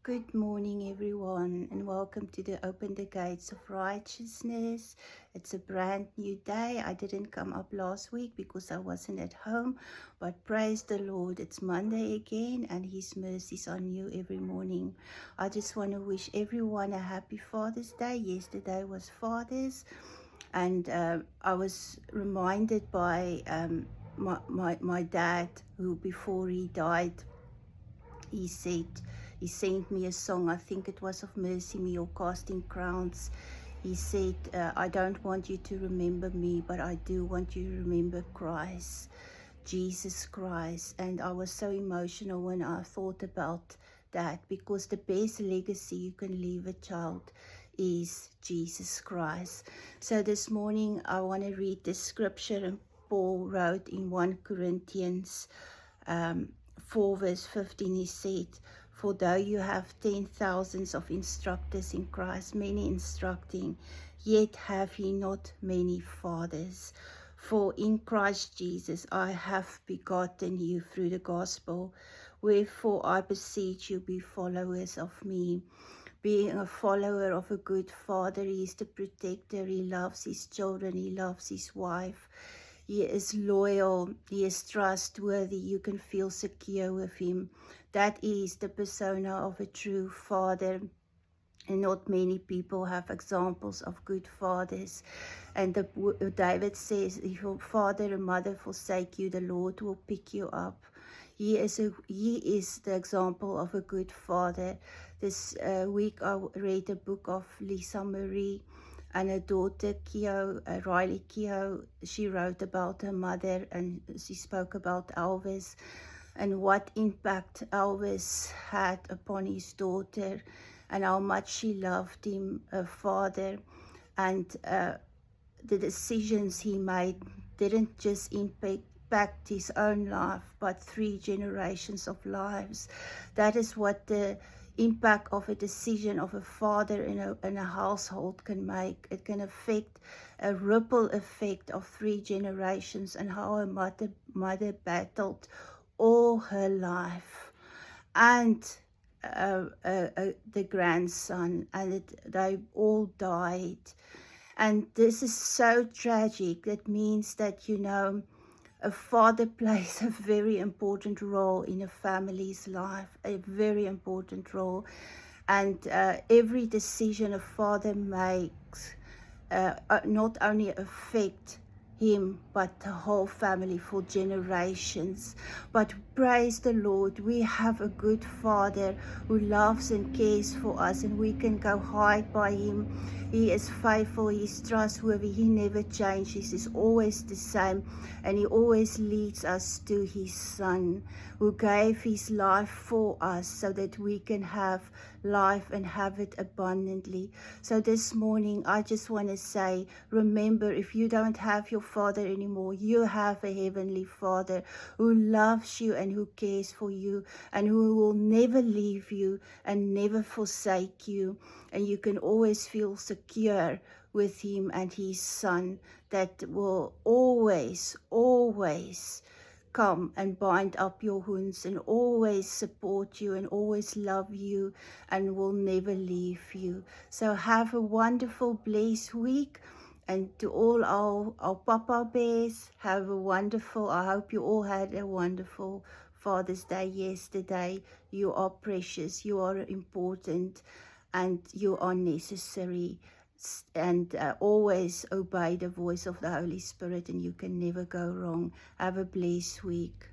Good morning, everyone, and welcome to the Open the Gates of Righteousness. It's a brand new day. I didn't come up last week because I wasn't at home, but praise the Lord, it's Monday again, and His mercies are new every morning. I just want to wish everyone a happy Father's Day. Yesterday was Father's, and I was reminded by my dad, who before he died, he said, he sent me a song, I think it was of Mercy Me or Casting Crowns. He said, I don't want you to remember me, but I do want you to remember Christ, Jesus Christ. And I was so emotional when I thought about that, because the best legacy you can leave a child is Jesus Christ. So this morning I want to read the scripture Paul wrote in 1 Corinthians 4 verse 15. He said, for though you have 10,000s of instructors in Christ, many instructing, yet have ye not many fathers. For in Christ Jesus I have begotten you through the gospel. Wherefore I beseech you, be followers of me. Being a follower of a good father, he is the protector, he loves his children, he loves his wife. He is loyal, he is trustworthy, you can feel secure with him. That is the persona of a true father. And not many people have examples of good fathers. And David says, if your father and mother forsake you, the Lord will pick you up. He is the example of a good father. This week I read a book of Lisa Marie, and her daughter Keo, Riley Keo. She wrote about her mother, and she spoke about Elvis and what impact Elvis had upon his daughter, and how much she loved him, her father. And the decisions he made didn't just impact his own life, but 3 generations of lives. That is what the impact of a decision of a father in a household can make. It can affect a ripple effect of 3 generations, and how a mother battled all her life, and the grandson, and they all died. And this is so tragic. That means that, a father plays a very important role in a family's life, a very important role. And every decision a father makes not only affect him, but the whole family for generations. But praise the Lord, we have a good Father who loves and cares for us, and we can go hide by him. He is faithful, he is trustworthy, he never changes, he's always the same, and he always leads us to his Son, who gave his life for us so that we can have life and have it abundantly. So this morning I just want to say, remember, if you don't have your Father anymore, you have a heavenly Father who loves you and who cares for you, and who will never leave you and never forsake you. And you can always feel secure with him and his Son, that will always come and bind up your wounds, and always support you, and always love you, and will never leave you. So have a wonderful, blessed week. And to all our Papa Bears, have a wonderful, I hope you all had a wonderful Father's Day yesterday. You are precious, you are important, and you are necessary. And always obey the voice of the Holy Spirit, and you can never go wrong. Have a blessed week.